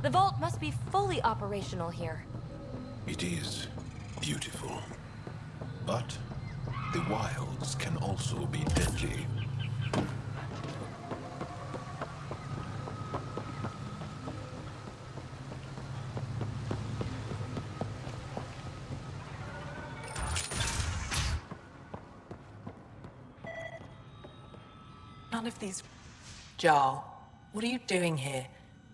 The vault must be fully operational here. It is beautiful. But the wilds can also be deadly. None of these... Jarl, what are you doing here,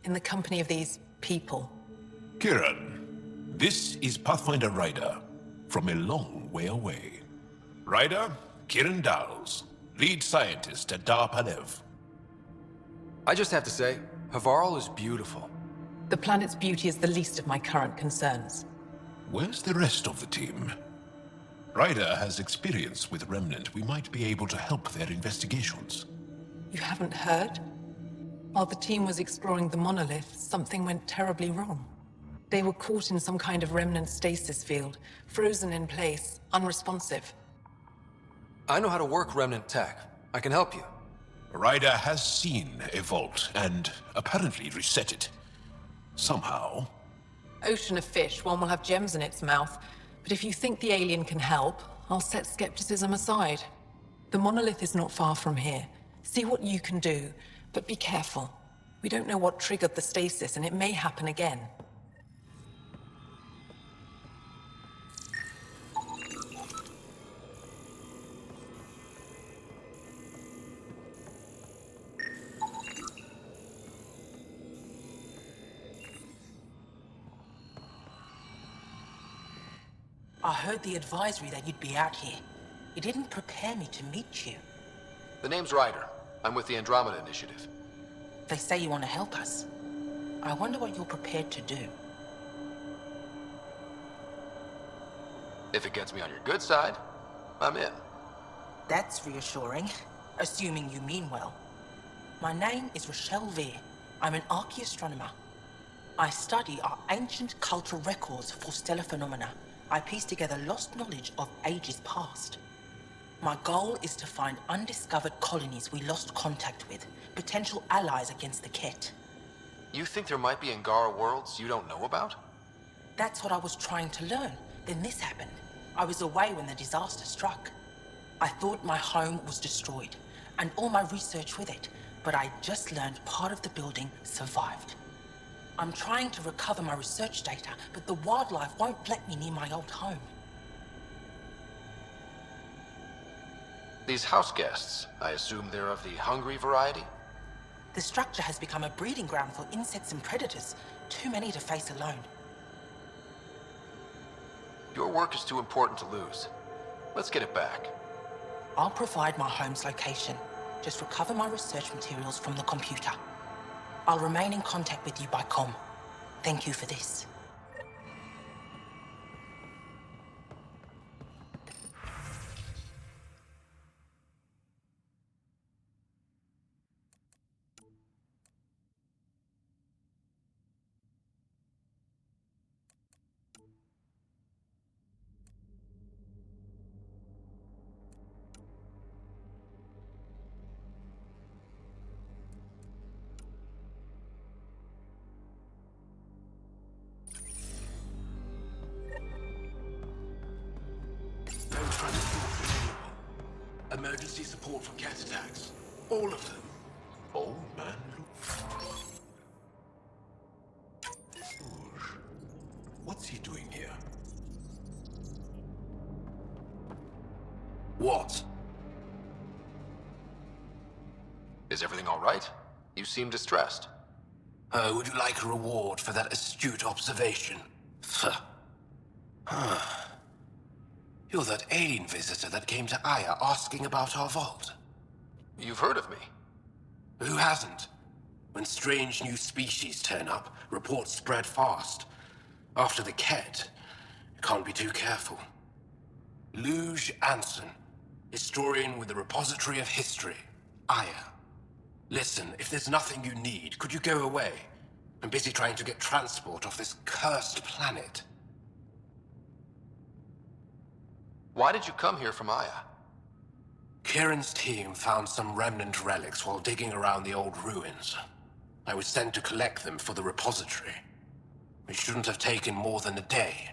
in the company of these people? Kiran, this is Pathfinder Ryder, from a long way away. Ryder, Kiran Dals, lead scientist at Dar Palev. I just have to say, Havarl is beautiful. The planet's beauty is the least of my current concerns. Where's the rest of the team? Ryder has experience with Remnant. We might be able to help their investigations. You haven't heard? While the team was exploring the monolith, something went terribly wrong. They were caught in some kind of remnant stasis field, frozen in place, unresponsive. I know how to work Remnant tech. I can help you. Ryder has seen a vault and apparently reset it. Somehow. Ocean of fish, one will have gems in its mouth. But if you think the alien can help, I'll set skepticism aside. The monolith is not far from here. See what you can do, but be careful. We don't know what triggered the stasis, and it may happen again. I heard the advisory that you'd be out here. It didn't prepare me to meet you. The name's Ryder. I'm with the Andromeda Initiative. They say you want to help us. I wonder what you're prepared to do. If it gets me on your good side, I'm in. That's reassuring, assuming you mean well. My name is Rochelle Veer. I'm an archaeoastronomer. I study our ancient cultural records for stellar phenomena. I piece together lost knowledge of ages past. My goal is to find undiscovered colonies we lost contact with, potential allies against the Ket. You think there might be Angara worlds you don't know about? That's what I was trying to learn. Then this happened. I was away when the disaster struck. I thought my home was destroyed, and all my research with it, but I just learned part of the building survived. I'm trying to recover my research data, but the wildlife won't let me near my old home. These house guests, I assume they're of the hungry variety? The structure has become a breeding ground for insects and predators, too many to face alone. Your work is too important to lose. Let's get it back. I'll provide my home's location. Just recover my research materials from the computer. I'll remain in contact with you by comm. Thank you for this. Emergency support for cat attacks. All of them. Oh man, look. Oosh. What's he doing here? What? Is everything all right? You seem distressed. Would you like a reward for that astute observation? You're that alien visitor that came to Aya asking about our vault. You've heard of me. Who hasn't? When strange new species turn up, reports spread fast. After the Ket, you can't be too careful. Luge Anson, historian with the Repository of History, Aya. Listen, if there's nothing you need, could you go away? I'm busy trying to get transport off this cursed planet. Why did you come here from Aya? Kieran's team found some remnant relics while digging around the old ruins. I was sent to collect them for the repository. It shouldn't have taken more than a day.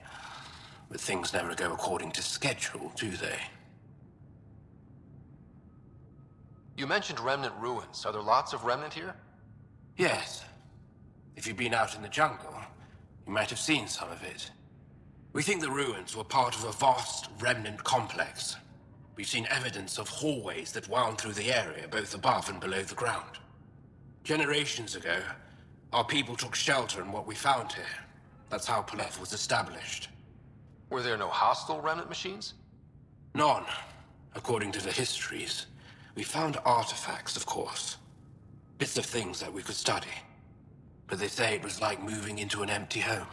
But things never go according to schedule, do they? You mentioned remnant ruins. Are there lots of remnant here? Yes. If you've been out in the jungle, you might have seen some of it. We think the ruins were part of a vast remnant complex. We've seen evidence of hallways that wound through the area, both above and below the ground. Generations ago, our people took shelter in what we found here. That's how Poleth was established. Were there no hostile remnant machines? None, according to the histories. We found artifacts, of course. Bits of things that we could study. But they say it was like moving into an empty home.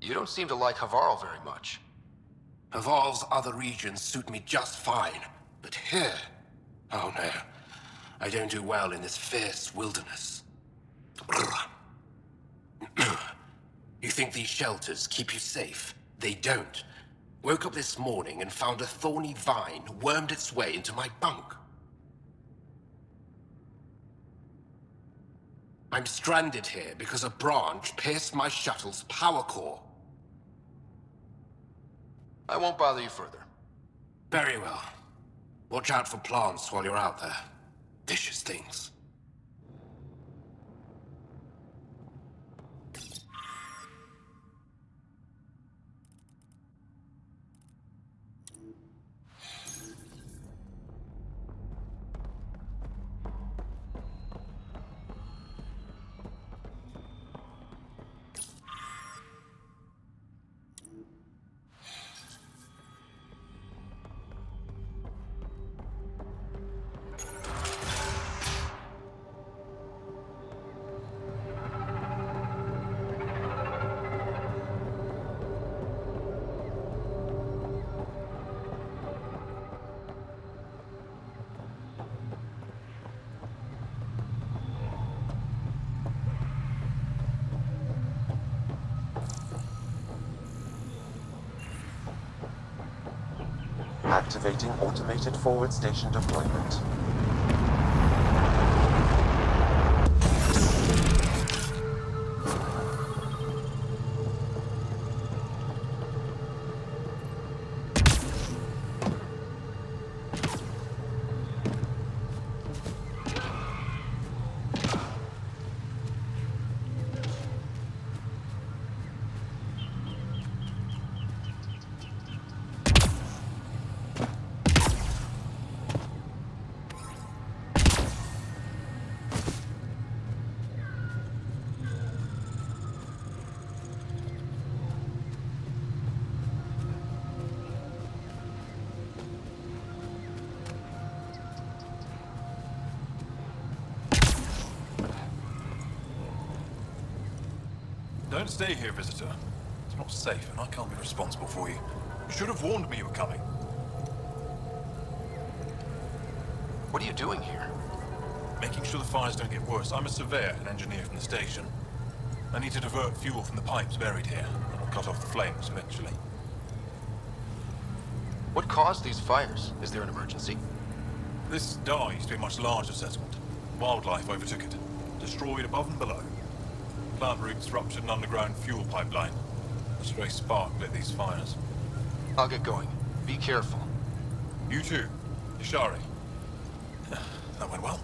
You don't seem to like Havarl very much. Havarl's other regions suit me just fine. But here... oh no. I don't do well in this fierce wilderness. You think these shelters keep you safe? They don't. Woke up this morning and found a thorny vine wormed its way into my bunk. I'm stranded here because a branch pierced my shuttle's power core. I won't bother you further. Very well. Watch out for plants while you're out there. Vicious things. Activating automated forward station deployment. Don't stay here, visitor. It's not safe, and I can't be responsible for you. You should have warned me you were coming. What are you doing here? Making sure the fires don't get worse. I'm a surveyor and engineer from the station. I need to divert fuel from the pipes buried here, and I'll cut off the flames eventually. What caused these fires? Is there an emergency? This dye used to be a much larger settlement. Wildlife overtook it, destroyed above and below. Plant roots ruptured an underground fuel pipeline. A stray spark lit these fires. I'll get going. Be careful. You too, Ishari. That went well.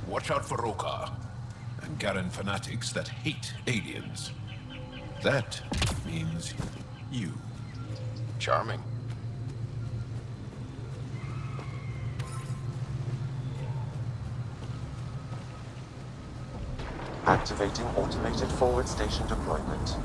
Watch out for Roka and Garen fanatics that hate aliens. That means you. Charming. Activating automated forward station deployment.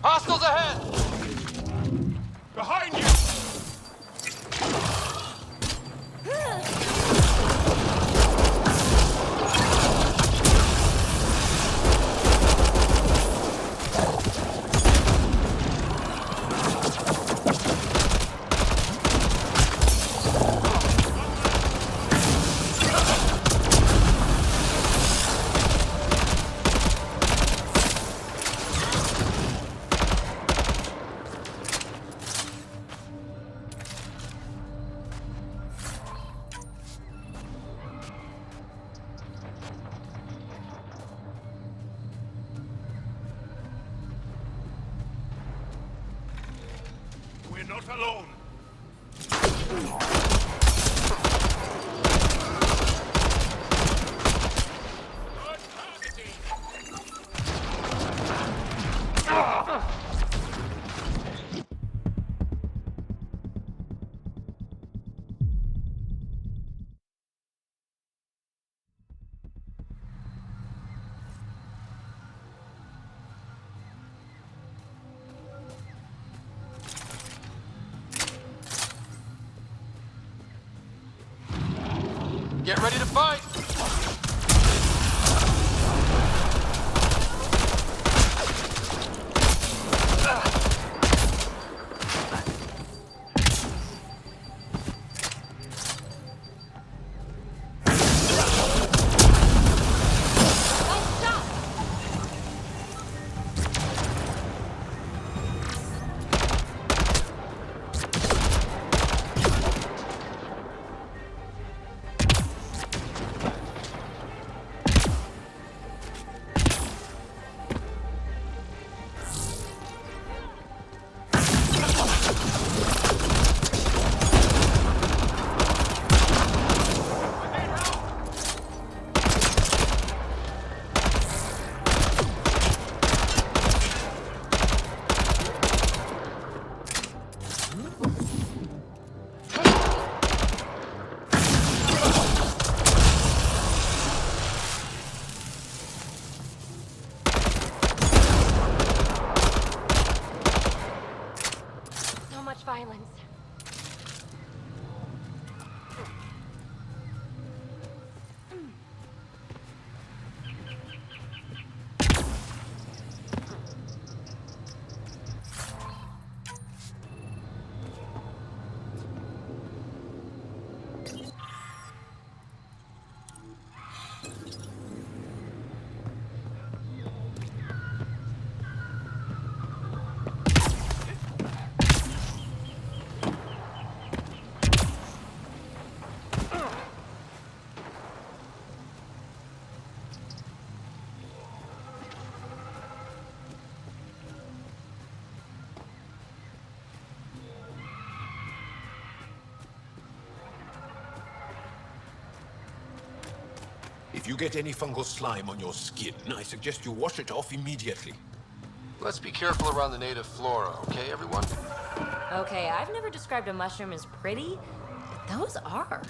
Hostiles ahead! Behind you! We're not alone. Get ready to fight! Violence. If you get any fungal slime on your skin, I suggest you wash it off immediately. Let's be careful around the native flora, okay, everyone? Okay, I've never described a mushroom as pretty, but those are.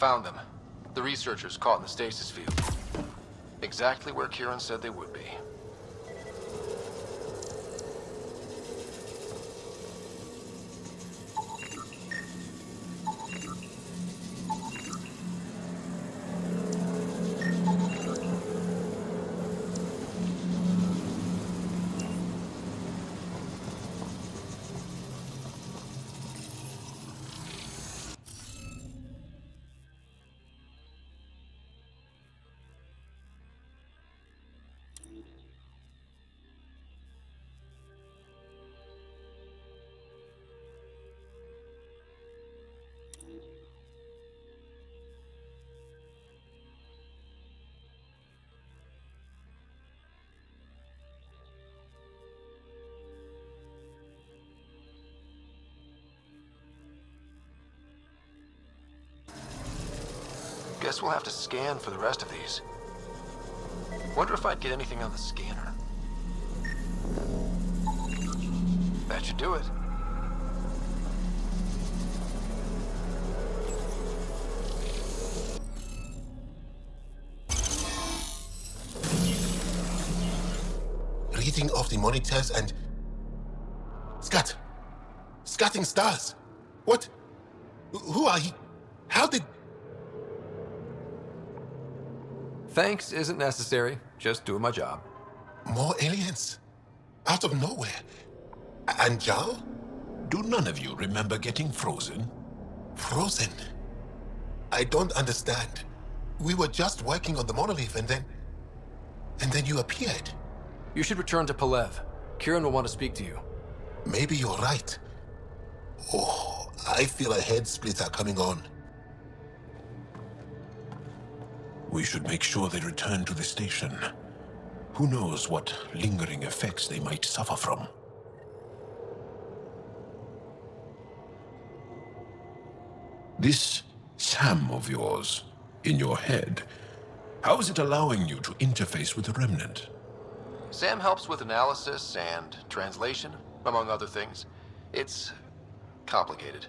Found them. The researchers caught in the stasis field. Exactly where Kieran said they would be. Guess we'll have to scan for the rest of these. Wonder if I'd get anything on the scanner. That should do it. Reading off the monitors and... Scatting stars! What? Who are you? How did... Thanks isn't necessary. Just doing my job. More aliens? Out of nowhere? And Jal? Do none of you remember getting frozen? Frozen? I don't understand. We were just working on the monolith and then you appeared. You should return to Palev. Kieran will want to speak to you. Maybe you're right. Oh, I feel a head splitter coming on. We should make sure they return to the station. Who knows what lingering effects they might suffer from. This Sam of yours, in your head, how is it allowing you to interface with the Remnant? Sam helps with analysis and translation, among other things. It's complicated.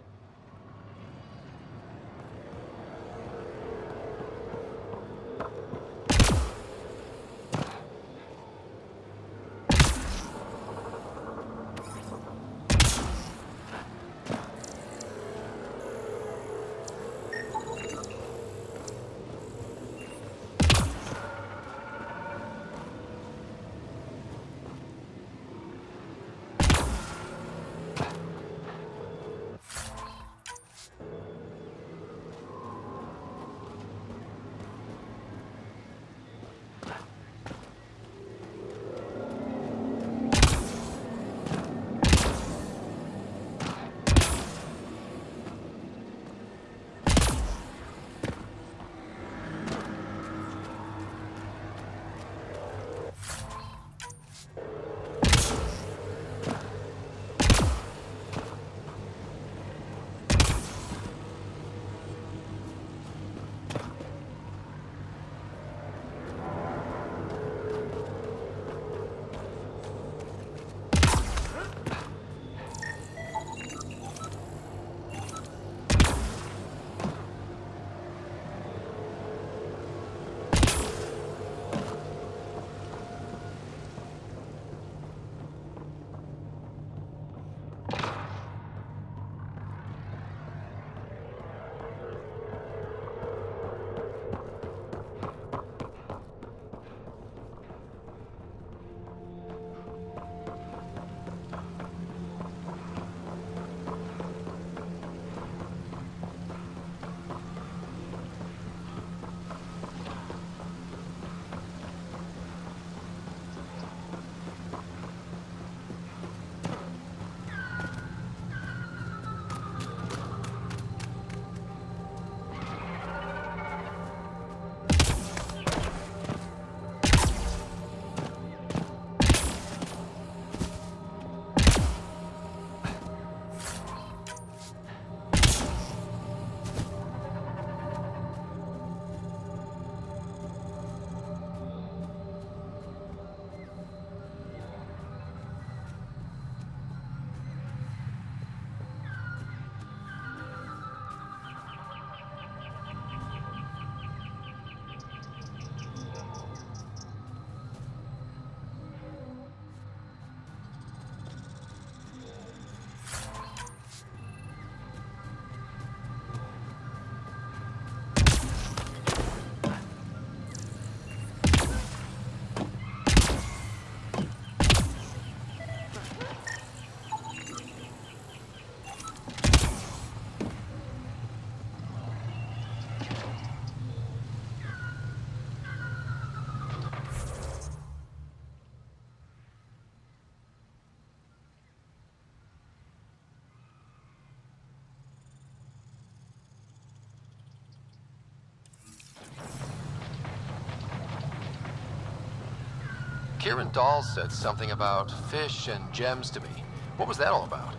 Kieran Dahl said something about fish and gems to me. What was that all about?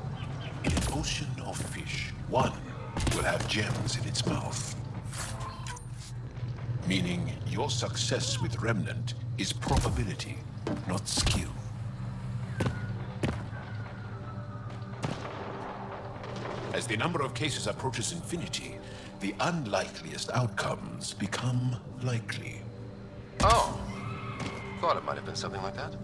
In an ocean of fish, one will have gems in its mouth. Meaning your success with Remnant is probability, not skill. As the number of cases approaches infinity, the unlikeliest outcomes become likely. Oh. Thought it might have been something like that.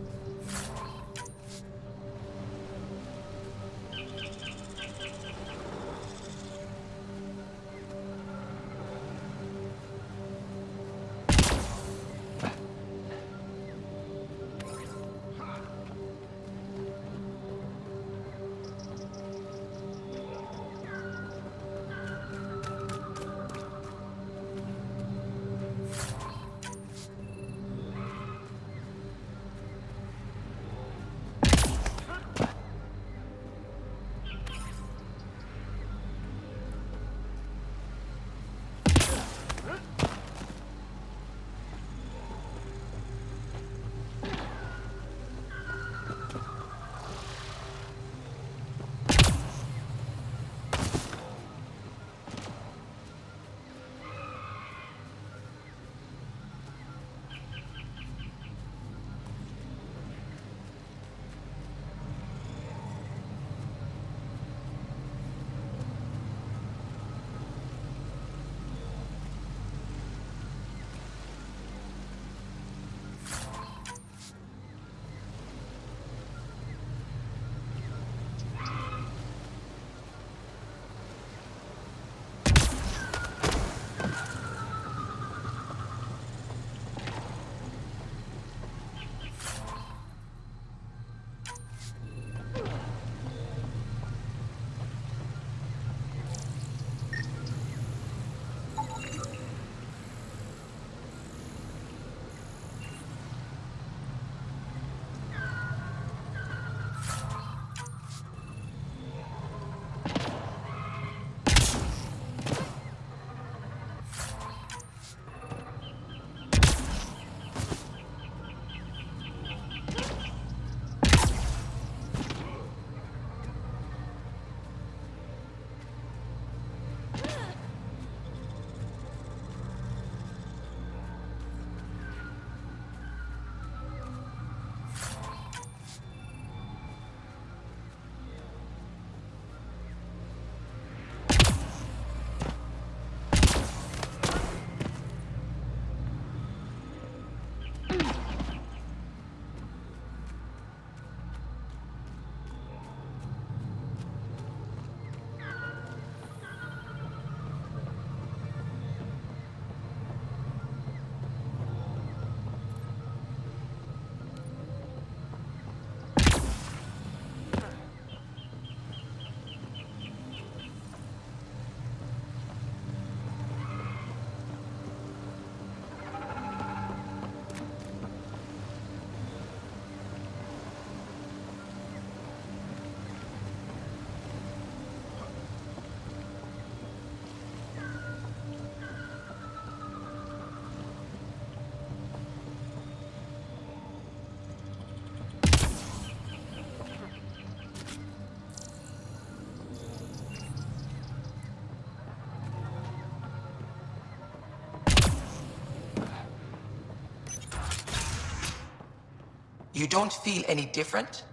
You don't feel any different?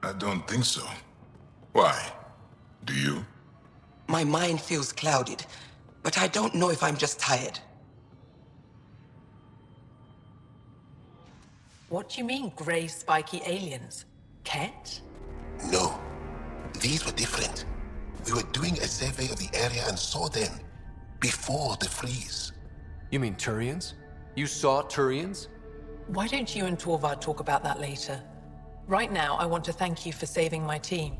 I don't think so. Why? Do you? My mind feels clouded, but I don't know if I'm just tired. What do you mean, grey spiky aliens? Ket? No. These were different. We were doing a survey of the area and saw them before the freeze. You mean Turians? You saw Turians? Why don't you and Torvald talk about that later? Right now, I want to thank you for saving my team.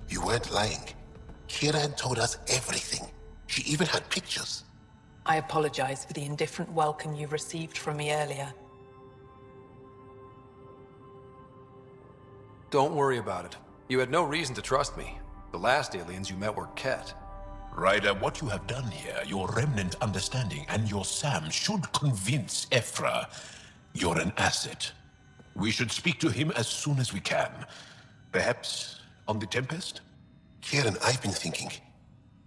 You weren't lying. Kieran told us everything. She even had pictures. I apologize for the indifferent welcome you received from me earlier. Don't worry about it. You had no reason to trust me. The last aliens you met were Ket. Ryder, what you have done here, your remnant understanding and your Sam should convince Ephra you're an asset. We should speak to him as soon as we can. Perhaps on the Tempest? Kieran, I've been thinking.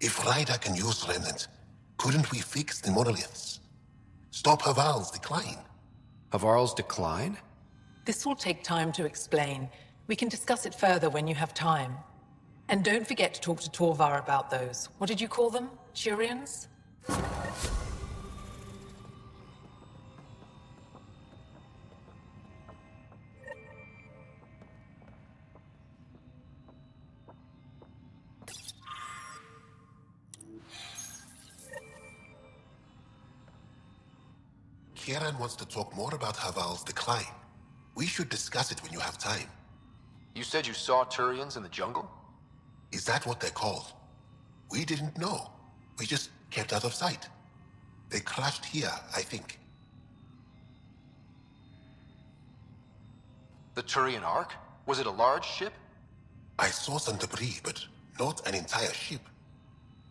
If Ryder can use Remnant, couldn't we fix the monoliths? Stop Haval's decline? Havarl's decline? This will take time to explain. We can discuss it further when you have time. And don't forget to talk to Torvar about those. What did you call them? Turians? Kieran wants to talk more about Haval's decline. We should discuss it when you have time. You said you saw Turians in the jungle? Is that what they're called? We didn't know. We just kept out of sight. They crashed here, I think. The Turian Ark? Was it a large ship? I saw some debris, but not an entire ship.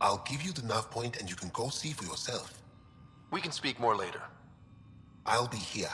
I'll give you the nav point and you can go see for yourself. We can speak more later. I'll be here.